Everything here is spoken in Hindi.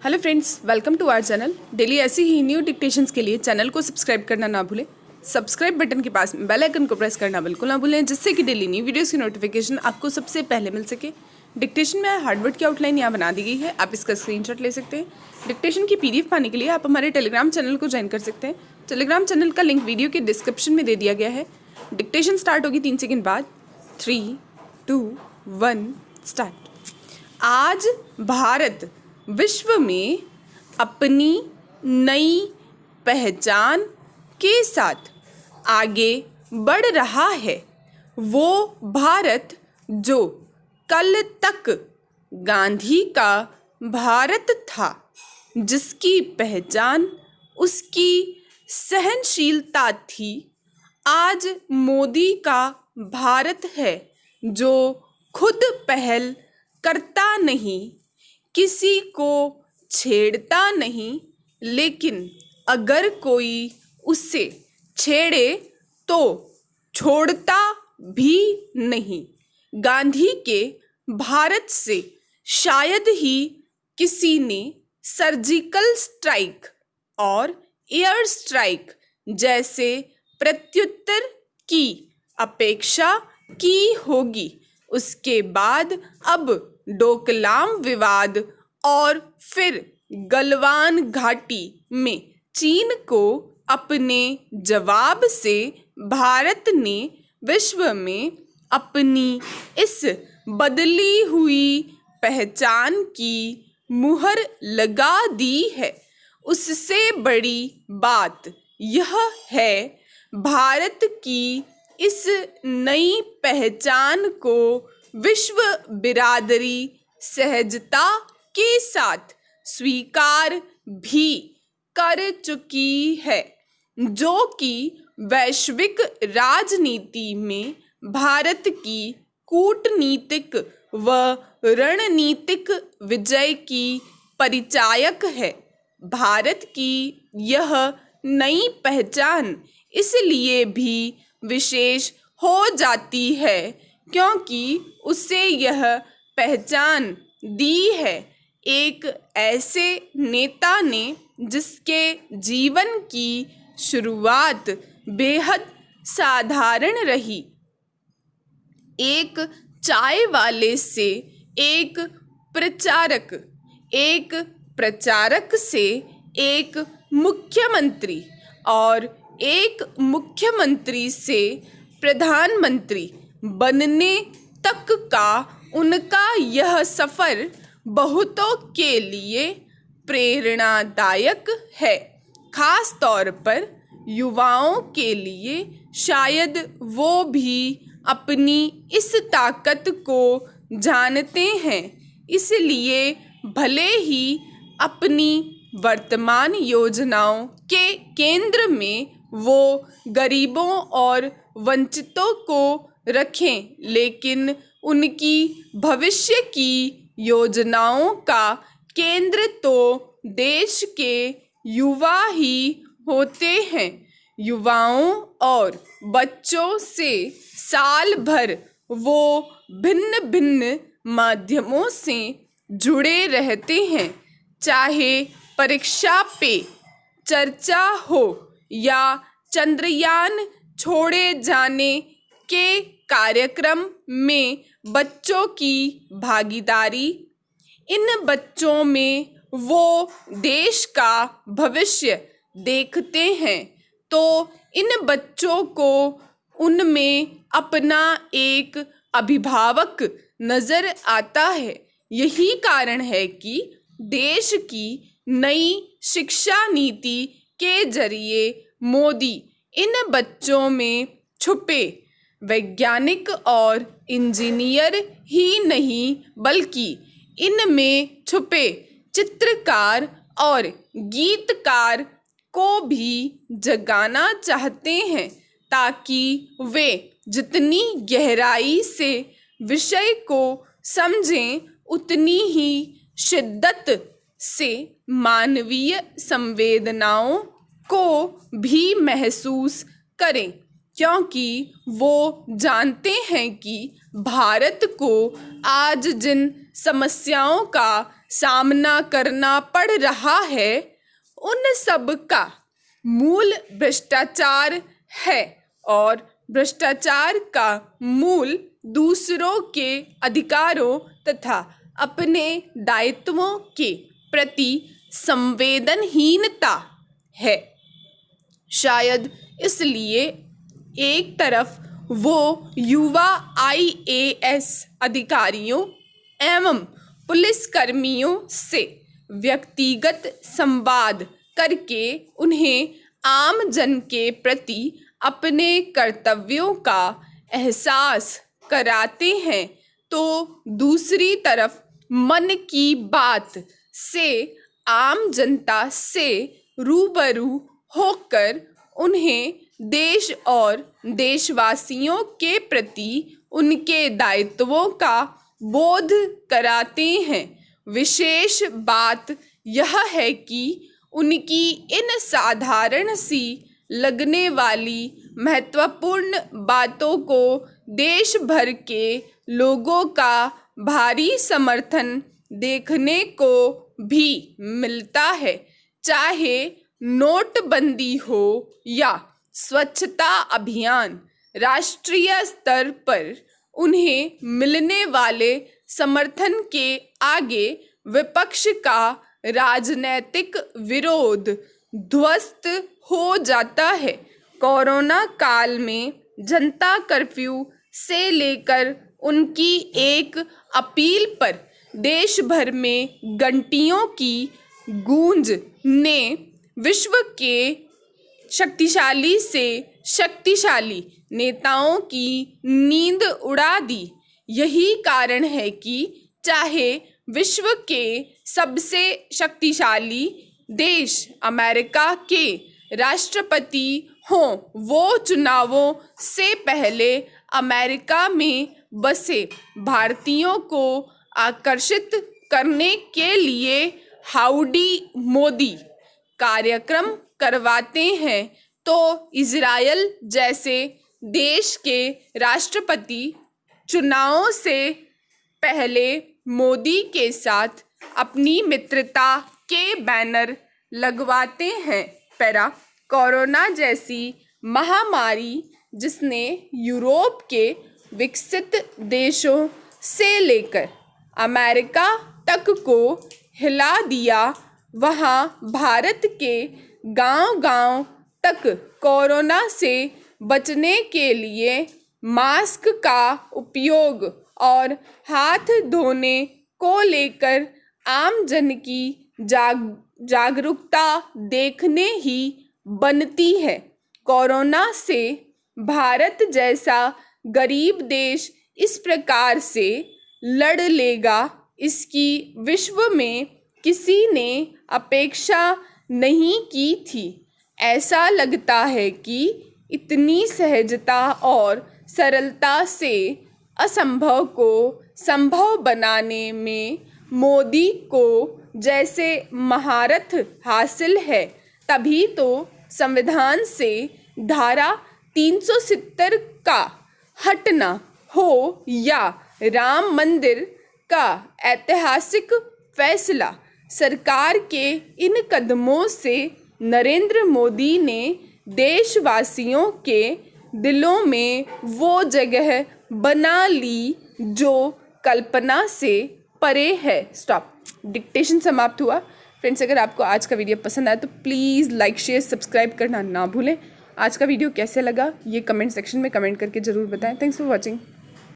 Hello friends, welcome to our channel. Daily ऐसी ही न्यू डिक्टेशंस के लिए चैनल को सब्सक्राइब करना ना भूलें। सब्सक्राइब बटन के पास में बेल आइकन को प्रेस करना बिल्कुल ना भूलें, जिससे कि डेली न्यू वीडियोस की नोटिफिकेशन आपको सबसे पहले मिल सके। डिक्टेशन में हार्डवर्ड की आउटलाइन यहाँ बना दी गई है, आप इसका स्क्रीनशॉट ले सकते हैं। डिक्टेशन की PDF पाने के लिए आप हमारे टेलीग्राम चैनल को ज्वाइन कर सकते हैं। टेलीग्राम चैनल का लिंक वीडियो के डिस्क्रिप्शन में दे दिया गया है। डिक्टेशन स्टार्ट होगी 3 सेकेंड बाद। 3, 2, 1 स्टार्ट। आज भारत विश्व में अपनी नई पहचान के साथ आगे बढ़ रहा है। वो भारत जो कल तक गांधी का भारत था, जिसकी पहचान उसकी सहनशीलता थी, आज मोदी का भारत है जो खुद पहल करता नहीं, किसी को छेड़ता नहीं, लेकिन अगर कोई उससे छेड़े तो छोड़ता भी नहीं। गांधी के भारत से शायद ही किसी ने सर्जिकल स्ट्राइक और एयर स्ट्राइक जैसे प्रत्युत्तर की अपेक्षा की होगी। उसके बाद अब डोकलाम विवाद और फिर गलवान घाटी में चीन को अपने जवाब से भारत ने विश्व में अपनी इस बदली हुई पहचान की मुहर लगा दी है। उससे बड़ी बात यह है, भारत की इस नई पहचान को विश्व बिरादरी सहजता के साथ स्वीकार भी कर चुकी है, जो कि वैश्विक राजनीति में भारत की कूटनीतिक व रणनीतिक विजय की परिचायक है। भारत की यह नई पहचान इसलिए भी विशेष हो जाती है क्योंकि उसे यह पहचान दी है एक ऐसे नेता ने जिसके जीवन की शुरुआत बेहद साधारण रही। एक चाय वाले से एक प्रचारक से एक मुख्यमंत्री और एक मुख्यमंत्री से प्रधानमंत्री बनने तक का उनका यह सफ़र बहुतों के लिए प्रेरणादायक है। खास तौर पर युवाओं के लिए शायद वो भी अपनी इस ताकत को जानते हैं, इसलिए भले ही अपनी वर्तमान योजनाओं के केंद्र में वो गरीबों और वंचितों को रखें, लेकिन उनकी भविष्य की योजनाओं का केंद्र तो देश के युवा ही होते हैं। युवाओं और बच्चों से साल भर वो भिन्न भिन्न माध्यमों से जुड़े रहते हैं, चाहे परीक्षा पे चर्चा हो या चंद्रयान छोड़े जाने के कार्यक्रम में बच्चों की भागीदारी। इन बच्चों में वो देश का भविष्य देखते हैं, तो इन बच्चों को उनमें अपना एक अभिभावक नज़र आता है। यही कारण है कि देश की नई शिक्षा नीति के जरिए मोदी इन बच्चों में छुपे वैज्ञानिक और इंजीनियर ही नहीं, बल्कि इनमें छुपे चित्रकार और गीतकार को भी जगाना चाहते हैं, ताकि वे जितनी गहराई से विषय को समझें, उतनी ही शिद्दत से मानवीय संवेदनाओं को भी महसूस करें, क्योंकि वो जानते हैं कि भारत को आज जिन समस्याओं का सामना करना पड़ रहा है, उन सब का मूल भ्रष्टाचार है और भ्रष्टाचार का मूल दूसरों के अधिकारों तथा अपने दायित्वों के प्रति संवेदनहीनता है। शायद इसलिए एक तरफ वो युवा IAS अधिकारियों एवं पुलिसकर्मियों से व्यक्तिगत संवाद करके उन्हें आम जन के प्रति अपने कर्तव्यों का एहसास कराते हैं, तो दूसरी तरफ मन की बात से आम जनता से रूबरू होकर उन्हें देश और देशवासियों के प्रति उनके दायित्वों का बोध कराते हैं। विशेष बात यह है कि उनकी इन साधारण सी लगने वाली महत्वपूर्ण बातों को देश भर के लोगों का भारी समर्थन देखने को भी मिलता है। चाहे नोटबंदी हो या स्वच्छता अभियान, राष्ट्रीय स्तर पर उन्हें मिलने वाले समर्थन के आगे विपक्ष का राजनैतिक विरोध ध्वस्त हो जाता है। कोरोना काल में जनता कर्फ्यू से लेकर उनकी एक अपील पर देश भर में घंटियों की गूंज ने विश्व के शक्तिशाली से शक्तिशाली नेताओं की नींद उड़ा दी। यही कारण है कि चाहे विश्व के सबसे शक्तिशाली देश अमेरिका के राष्ट्रपति हों, वो चुनावों से पहले अमेरिका में बसे भारतीयों को आकर्षित करने के लिए हाउडी मोदी कार्यक्रम करवाते हैं, तो इजरायल जैसे देश के राष्ट्रपति चुनावों से पहले मोदी के साथ अपनी मित्रता के बैनर लगवाते हैं। पैरा कोरोना जैसी महामारी जिसने यूरोप के विकसित देशों से लेकर अमेरिका तक को हिला दिया, वहाँ भारत के गांव-गांव तक कोरोना से बचने के लिए मास्क का उपयोग और हाथ धोने को लेकर आम जन की जागरूकता देखने ही बनती है। कोरोना से भारत जैसा गरीब देश इस प्रकार से लड़ लेगा, इसकी विश्व में किसी ने अपेक्षा नहीं की थी। ऐसा लगता है कि इतनी सहजता और सरलता से असंभव को संभव बनाने में मोदी को जैसे महारत हासिल है, तभी तो संविधान से धारा 370 का हटना हो या राम मंदिर का ऐतिहासिक फैसला, सरकार के इन कदमों से नरेंद्र मोदी ने देशवासियों के दिलों में वो जगह बना ली जो कल्पना से परे है। स्टॉप। डिक्टेशन समाप्त हुआ। फ्रेंड्स, अगर आपको आज का वीडियो पसंद आया तो प्लीज़ लाइक शेयर सब्सक्राइब करना ना भूलें। आज का वीडियो कैसे लगा ये कमेंट सेक्शन में कमेंट करके ज़रूर बताएं। Thanks for watching.